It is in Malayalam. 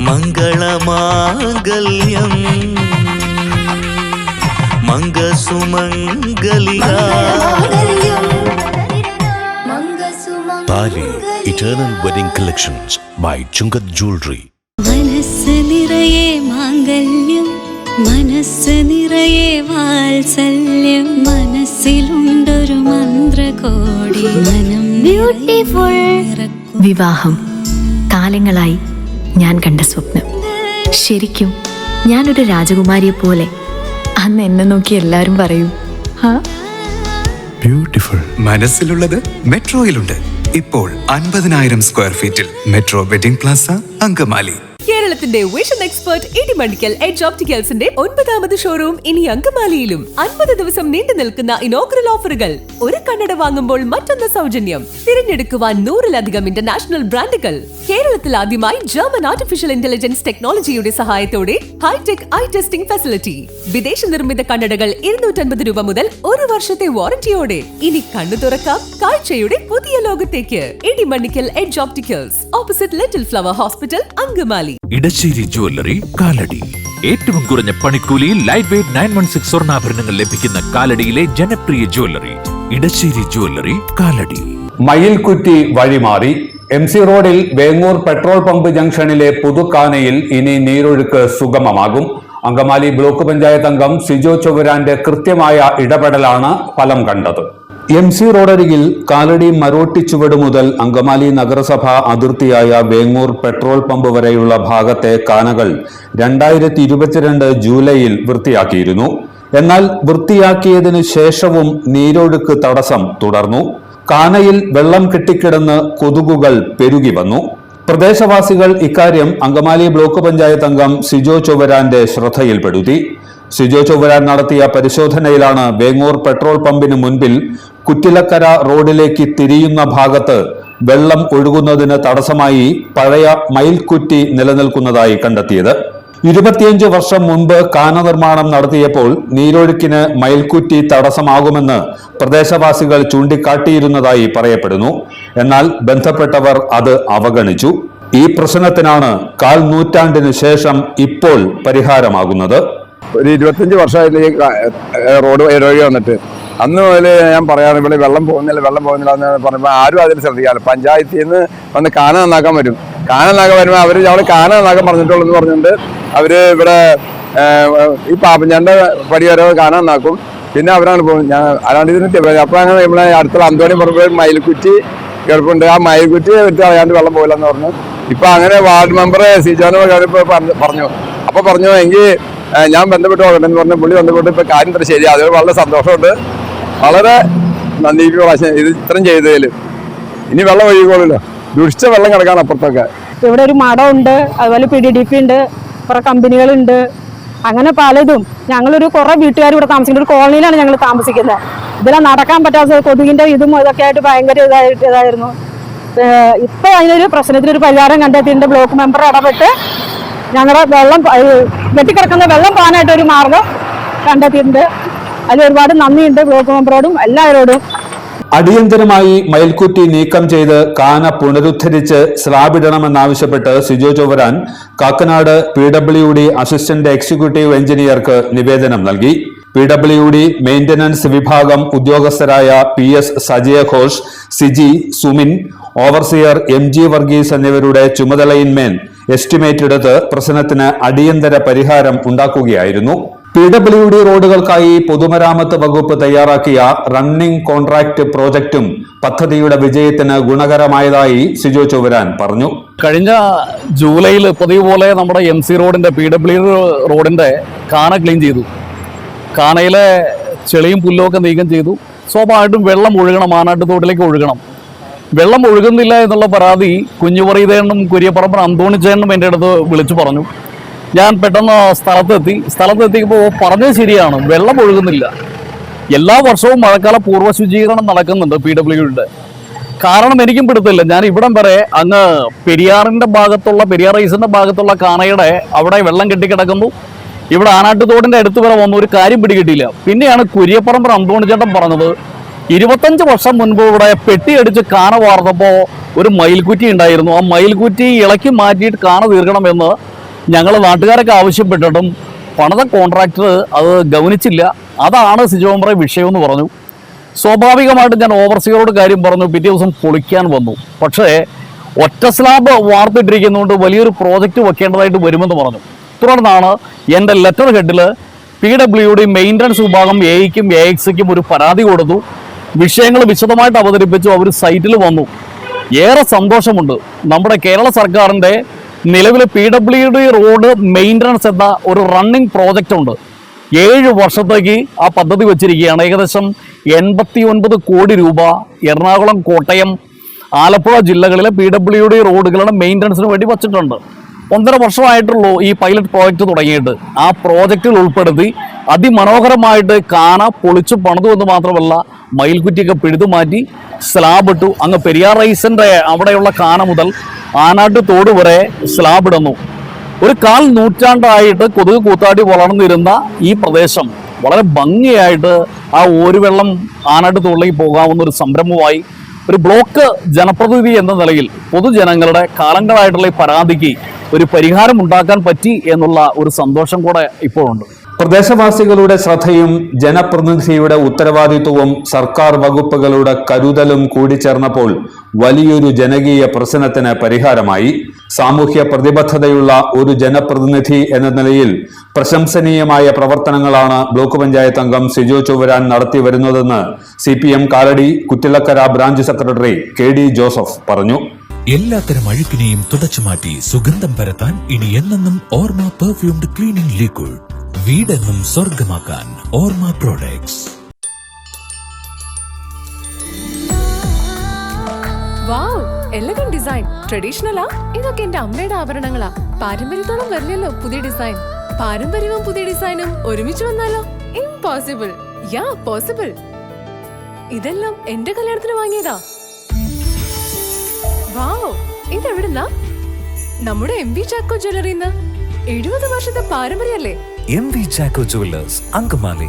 മംഗളമാംഗല്യം മംഗസുമംഗലിക താലി eternal wedding collections by Chungath jewellery. മനസ്സ് നിറയെ മാംഗല്യം, മനസ്സ് നിറയെ വാത്സല്യം, മനസ്സിലുണ്ടൊരു മന്ത്രകോടി മനം ബ്യൂട്ടിഫുൾ. വിവാഹം കാലങ്ങളായി ഞാൻ കണ്ട സ്വപ്നം. ശരിക്കും ഞാനൊരു രാജകുമാരിയെ പോലെ. അന്ന് എന്നെ നോക്കി എല്ലാവരും പറയും ബ്യൂട്ടിഫുൾ. മനസ്സിലുള്ളത് മെട്രോയിലുണ്ട്. ഇപ്പോൾ 50,000 സ്ക്വയർ ഫീറ്റിൽ മെട്രോ വെഡിംഗ് പ്ലാസ അങ്കമാലി. കേരളത്തിന്റെ വിഷൻ എക്സ്പെർട്ട് ഇടിമണ്ണിക്കൽ എഡ്ജ് ഓപ്റ്റിക്കൽസിന്റെ 9ാമത് ഷോറൂം ഇനി അങ്കമാലിയിലും. 50 ദിവസം നീണ്ടു നിൽക്കുന്ന ഇനോഗ്രൽ ഓഫറുകൾ. ഒരു കണ്ണട വാങ്ങുമ്പോൾ മറ്റൊന്ന് സൗജന്യം. തിരഞ്ഞെടുക്കുവാൻ 100-ലധികം ഇന്റർനാഷണൽ ബ്രാൻഡുകൾ. കേരളത്തിൽ ആദ്യമായി ജർമ്മൻ ആർട്ടിഫിഷ്യൽ ഇന്റലിജൻസ് ടെക്നോളജിയുടെ സഹായത്തോടെ ഹൈടെക് ഐ ടെസ്റ്റിംഗ് ഫെസിലിറ്റി. വിദേശ നിർമ്മിത കണ്ണടകൾ 250 രൂപ മുതൽ 1 വർഷത്തെ വാറന്റിയോടെ. ഇനി കണ്ണു തുറക്കാം കാഴ്ചയുടെ പുതിയ ലോകത്തേക്ക്. Idimannickal edge opticals, opposite little flower hospital, Angamaly. Edassery jewellery, Kalady. ഏറ്റവും കുറഞ്ഞ പണിക്കൂലിയിൽ ലൈറ്റ് വെയ്റ്റ് 916 സ്വർണ്ണാഭരണങ്ങൾ ലഭിക്കുന്ന കാലടിയിലെ ജനപ്രിയ ജ്വല്ലറി ഇടശ്ശേരി ജ്വല്ലറി, കാലടി. മയിൽക്കുറ്റി വഴിമാറി. MC റോഡിൽ വേങ്ങൂർ പെട്രോൾ പമ്പ് ജംഗ്ഷനിലെ പുതുക്കാനയിൽ ഇനി നീരൊഴുക്ക് സുഗമമാകും. അങ്കമാലി ബ്ലോക്ക് പഞ്ചായത്ത് അംഗം സിജോ ചൊവ്വരാന്റെ കൃത്യമായ ഇടപെടലാണ് ഫലം കണ്ടത്. MC റോഡരികിൽ കാലടി മരോട്ടിച്ചുവട് മുതൽ അങ്കമാലി നഗരസഭ അതിർത്തിയായ വേങ്ങൂർ പെട്രോൾ പമ്പ് വരെയുള്ള ഭാഗത്തെ കാനകൾ 2022 ജൂലൈയിൽ വൃത്തിയാക്കിയിരുന്നു. എന്നാൽ വൃത്തിയാക്കിയതിനു ശേഷവും നീരൊഴുക്ക് തടസ്സം തുടർന്നു. കാനയിൽ വെള്ളം കെട്ടിക്കിടന്ന് കൊതുകുകൾ പെരുകി വന്നു. പ്രദേശവാസികൾ ഇക്കാര്യം അങ്കമാലി ബ്ലോക്ക് പഞ്ചായത്ത് അംഗം സിജോ ചൊവ്വരാന്റെ ശ്രദ്ധയിൽപ്പെടുത്തി. സിജോ ചൊവ്വരാൻ നടത്തിയ പരിശോധനയിലാണ് വേങ്ങൂർ പെട്രോൾ പമ്പിന് മുൻപിൽ കുറ്റിലക്കര റോഡിലേക്ക് തിരിയുന്ന ഭാഗത്ത് വെള്ളം ഒഴുകുന്നതിന് തടസ്സമായി പഴയ മയിൽക്കുറ്റി നിലനിൽക്കുന്നതായി കണ്ടെത്തിയത്. 25 വർഷം മുൻപ് കാന നിർമ്മാണം നടത്തിയപ്പോൾ നീരൊഴുക്കിന് മയിൽക്കുറ്റി തടസ്സമാകുമെന്ന് പ്രദേശവാസികൾ ചൂണ്ടിക്കാട്ടിയിരുന്നതായി പറയപ്പെടുന്നു. എന്നാൽ ബന്ധപ്പെട്ടവർ അത് അവഗണിച്ചു. ഈ പ്രശ്നത്തിനാണ് 1/4 നൂറ്റാണ്ടിന് ശേഷം ഇപ്പോൾ പരിഹാരമാകുന്നത്. ഒരു 25 വർഷമായിട്ട് ഈ റോഡ് ഇടവഴി വന്നിട്ട് അന്ന് മുതൽ ഞാൻ പറയാറ് ഇവിടെ വെള്ളം പോകുന്നില്ല എന്ന് പറയുമ്പോൾ ആരും അതിന് ശ്രദ്ധിക്കാറ്. പഞ്ചായത്തിൽ നിന്ന് വന്ന് കാന നന്നാക്കാൻ വരും. കാന നന്നാക്കാൻ വരുമ്പോൾ അവർ ഞങ്ങൾ കാന നന്നാക്കാൻ പറഞ്ഞിട്ടുള്ളൂ എന്ന് പറഞ്ഞുകൊണ്ട് അവർ ഇവിടെ ഈ പാപ്പഞ്ചാൻ്റെ പടി വരെ കാന നന്നാക്കും. പിന്നെ അവരാണ് പോകുന്നത്. ഞാൻ അല്ലാണ്ട് ഇതിന് അപ്പോൾ അങ്ങനെ നമ്മളെ അടുത്തുള്ള അന്തോണി പറയുമ്പോൾ മയിൽക്കുറ്റി കിടപ്പുണ്ട്. ആ മയിൽക്കുറ്റി എടുത്ത് കളയാണ്ട് വെള്ളം പോകില്ല എന്ന് പറഞ്ഞു. ഇപ്പം അങ്ങനെ വാർഡ് മെമ്പർ സിജോനെ പറഞ്ഞു. അപ്പോൾ പറഞ്ഞു എങ്കിൽ ഞാൻ ബന്ധപ്പെട്ട് നോക്കട്ടെ എന്ന് പറഞ്ഞ പുള്ളി ബന്ധപ്പെട്ട് ഇപ്പൊ കാര്യം ഇത്ര ശരി. അത് വളരെ സന്തോഷമുണ്ട്. വളരെ നന്ദി പ്രാവശ്യം ഇത് ഇത്രയും ചെയ്തതിൽ. ഇനി വെള്ളം ഒഴുകിക്കോളൂല്ലോ. ദുഷിച്ച വെള്ളം കിടക്കാൻ അപ്പുറത്തൊക്കെ. ഇവിടെ ഒരു മഠമുണ്ട്, അതുപോലെ PDDP ഉണ്ട്, കുറെ കമ്പനികളുണ്ട്, അങ്ങനെ പലതും. ഞങ്ങളൊരു കുറെ വീട്ടുകാർ ഇവിടെ താമസിക്കുന്ന ഒരു കോളനിയിലാണ് ഞങ്ങൾ താമസിക്കുന്നത്. ഇതിലെ നടക്കാൻ പറ്റാത്ത കൊതുകിന്റെ ഇതും ഇതൊക്കെ ആയിട്ട് ഭയങ്കര ഇതായിരുന്നു. ഇപ്പൊ അതിനൊരു പ്രശ്നത്തിനൊരു പരിഹാരം കണ്ടെത്തിയിട്ടുണ്ട്. ബ്ലോക്ക് മെമ്പർ ഇടപെട്ട് ഞങ്ങളുടെ വെള്ളം കെട്ടിക്കിടക്കുന്ന വെള്ളം പോകാനായിട്ട് ഒരു മാർഗം കണ്ടെത്തിയിട്ടുണ്ട്. അതിൽ ഒരുപാട് നന്ദിയുണ്ട് ബ്ലോക്ക് മെമ്പറോടും എല്ലാവരോടും. അടിയന്തരമായി മയിൽക്കുറ്റി നീക്കം ചെയ്ത് കാന പുനരുദ്ധരിച്ച് സ്ലാബിടണമെന്നാവശ്യപ്പെട്ട് Sijo Chowwaran Kakkanad PWD assistant executive എഞ്ചിനീയർക്ക് നിവേദനം നൽകി. PWD മെയിന്റനൻസ് വിഭാഗം ഉദ്യോഗസ്ഥരായ PS Sajaya Ghosh, Siji, Sumin, overseer MG Varghese എന്നിവരുടെ ചുമതലയിന്മേൽ എസ്റ്റിമേറ്റ് എടുത്ത് പ്രശ്നത്തിന് അടിയന്തര പരിഹാരം ഉണ്ടാക്കുകയായിരുന്നു. PWD റോഡുകൾക്കായി പൊതുമരാമത്ത് വകുപ്പ് തയ്യാറാക്കിയ റണ്ണിംഗ് കോൺട്രാക്ട് പ്രോജക്റ്റും പദ്ധതിയുടെ വിജയത്തിന് ഗുണകരമായതായി സിജോ ചൊവ്വരാൻ പറഞ്ഞു. കഴിഞ്ഞ ജൂലൈയിൽ പതിവ് പോലെ നമ്മുടെ MC റോഡിന്റെ PWD റോഡിന്റെ കാന ക്ലീൻ ചെയ്തു. കാനയിലെ ചെളിയും പുല്ലുമൊക്കെ നീക്കം ചെയ്തു. സ്വാഭാവികമായിട്ടും വെള്ളം ഒഴുകണം, മാനാട്ട് തോട്ടിലേക്ക് ഒഴുകണം. വെള്ളം ഒഴുകുന്നില്ല എന്നുള്ള പരാതി കുഞ്ഞുപറീതേണ്ണും കുര്യപ്പറമ്പൻ അന്തോണിച്ചേണ്ണും എൻ്റെ അടുത്ത് വിളിച്ചു പറഞ്ഞു. ഞാൻ പെട്ടെന്ന് സ്ഥലത്തെത്തിയപ്പോൾ പറഞ്ഞത് ശരിയാണ്, വെള്ളം ഒഴുകുന്നില്ല. എല്ലാ വർഷവും മഴക്കാല പൂർവ്വ ശുചീകരണം നടക്കുന്നുണ്ട് PWD. കാരണം എനിക്കും പിടുത്തില്ല. ഞാൻ ഇവിടം വരെ അങ്ങ് പെരിയാർ റൈസിന്റെ ഭാഗത്തുള്ള കാനയുടെ അവിടെ വെള്ളം കെട്ടിക്കിടക്കുന്നു. ഇവിടെ ആനാട്ടുതോടിന്റെ അടുത്ത് വരെ വന്ന ഒരു കാര്യം പിടികിട്ടിയില്ല. പിന്നെയാണ് കുര്യപ്പറമ്പൻ അന്തോണിച്ചേട്ടൻ പറഞ്ഞത് 25 വർഷം മുൻപ് ഇവിടെ പെട്ടിയടിച്ച് കാന വാർന്നപ്പോൾ ഒരു മയിൽക്കുറ്റി ഉണ്ടായിരുന്നു. ആ മയിൽക്കുറ്റി ഇളക്കി മാറ്റിയിട്ട് കാന തീർക്കണമെന്ന് ഞങ്ങൾ നാട്ടുകാരൊക്കെ ആവശ്യപ്പെട്ടിട്ടും പണിത കോൺട്രാക്ടർ അത് ഗൗനിച്ചില്ല. അതാണ് സിജോ മെമ്പറെ വിഷയം എന്ന് പറഞ്ഞു. സ്വാഭാവികമായിട്ട് ഞാൻ ഓവർസിയറോട് കാര്യം പറഞ്ഞു. പിറ്റേ ദിവസം പൊളിക്കാൻ വന്നു. പക്ഷേ ഒറ്റ സ്ലാബ് വാർത്തിട്ടിരിക്കുന്നതുകൊണ്ട് വലിയൊരു പ്രോജക്റ്റ് വെക്കേണ്ടതായിട്ട് വരുമെന്ന് പറഞ്ഞു. തുടർന്നാണ് എൻ്റെ ലെറ്റർ ഹെഡിൽ PWD മെയിൻ്റനൻസ് വിഭാഗം എയ്ക്കും AXക്കും ഒരു പരാതി കൊടുത്തു. വിഷയങ്ങൾ വിശദമായിട്ട് അവതരിപ്പിച്ചു. അവർ സൈറ്റിൽ വന്നു. ഏറെ സന്തോഷമുണ്ട്. നമ്മുടെ കേരള സർക്കാരിൻ്റെ നിലവിൽ PWD റോഡ് മെയിൻ്റനൻസ് എന്ന ഒരു റണ്ണിങ് പ്രോജക്റ്റ് ഉണ്ട്. 7 വർഷത്തേക്ക് ആ പദ്ധതി വെച്ചിരിക്കുകയാണ്. ഏകദേശം 89 കോടി രൂപ എറണാകുളം, കോട്ടയം, ആലപ്പുഴ ജില്ലകളിലെ PWD റോഡുകളുടെ മെയിൻ്റനൻസിന് വേണ്ടി വച്ചിട്ടുണ്ട്. 1.5 വർഷമായിട്ടുള്ളൂ ഈ പൈലറ്റ് പ്രോജക്റ്റ് തുടങ്ങിയിട്ട്. ആ പ്രോജക്റ്റിൽ ഉൾപ്പെടുത്തി അതിമനോഹരമായിട്ട് കാന പൊളിച്ചു പണിതു എന്ന് മാത്രമല്ല മയിൽക്കുറ്റിയൊക്കെ പിഴുതു മാറ്റി സ്ലാബ് ഇട്ടു. അങ്ങ് പെരിയാർ റൈസിൻ്റെ അവിടെയുള്ള കാന മുതൽ ആനാട്ട് തോട് വരെ സ്ലാബ് ഇടുന്നു. ഒരു 1/4 നൂറ്റാണ്ടായിട്ട് കൊതുക് കൂത്താടി വളർന്നിരുന്ന ഈ പ്രദേശം വളരെ ഭംഗിയായിട്ട് ആ ഓരുവെള്ളം ആനാട്ട് തോടിലേക്ക് പോകാവുന്ന ഒരു സംരംഭമായി ഒരു ബ്ലോക്ക് ജനപ്രതിനിധി എന്ന നിലയിൽ പൊതുജനങ്ങളുടെ കാലങ്ങളായിട്ടുള്ള ഈ പരാതിക്ക് ഒരു പരിഹാരം ഉണ്ടാക്കാൻ പറ്റി എന്നുള്ള ഒരു സന്തോഷം കൂടെ ഇപ്പോഴുണ്ട്. പ്രദേശവാസികളുടെ ശ്രദ്ധയും ജനപ്രതിനിധിയുടെ ഉത്തരവാദിത്വവും സർക്കാർ വകുപ്പുകളുടെ കരുതലും കൂടിച്ചേർന്നപ്പോൾ വലിയൊരു ജനകീയ പ്രശ്നത്തിന് പരിഹാരമായി. സാമൂഹ്യ പ്രതിബദ്ധതയുള്ള ഒരു ജനപ്രതിനിധി എന്ന നിലയിൽ പ്രശംസനീയമായ പ്രവർത്തനങ്ങളാണ് ബ്ലോക്ക് പഞ്ചായത്ത് അംഗം സിജോ ചൊവ്വരാൻ നടത്തി വരുന്നതെന്ന് CPM Kalady Kuttilakkara branch secretary KD Joseph പറഞ്ഞു. എല്ലാത്തരം അഴുക്കിനെയും തുടച്ചുമാറ്റി സുഗന്ധം പരത്താൻ ഇനി എന്നെന്നും ഓർമ്മ പെർഫ്യൂംഡ് ക്ലീനിംഗ് ലിക്വിഡ്. വീടെന്നും സ്വർഗമാക്കാൻ Orma products. Wow, elegant design. ട്രഡീഷണലാ? ഇതൊക്കെ എന്റെ അമ്മയുടെ ആഭരണങ്ങളാ. പാരമ്പര്യത്തോളം വരില്ലല്ലോ പുതിയ ഡിസൈൻ. പാരമ്പര്യവും പുതിയ ഡിസൈനും ഒരുമിച്ച് വന്നാലോ? ഇംപോസിബിൾ. യാ, പോസിബിൾ. ഇതെല്ലാം എന്റെ കല്യാണത്തിന് വാങ്ങിയതാ. വാവ്, ഇതെവിടുന്നാ? നമ്മുടെ MV ചാക്കോ ജ്വല്ലറിന്ന്. 70 വർഷത്തെ പാരമ്പര്യല്ലേ? MV Chacko jewellers, Angamaly.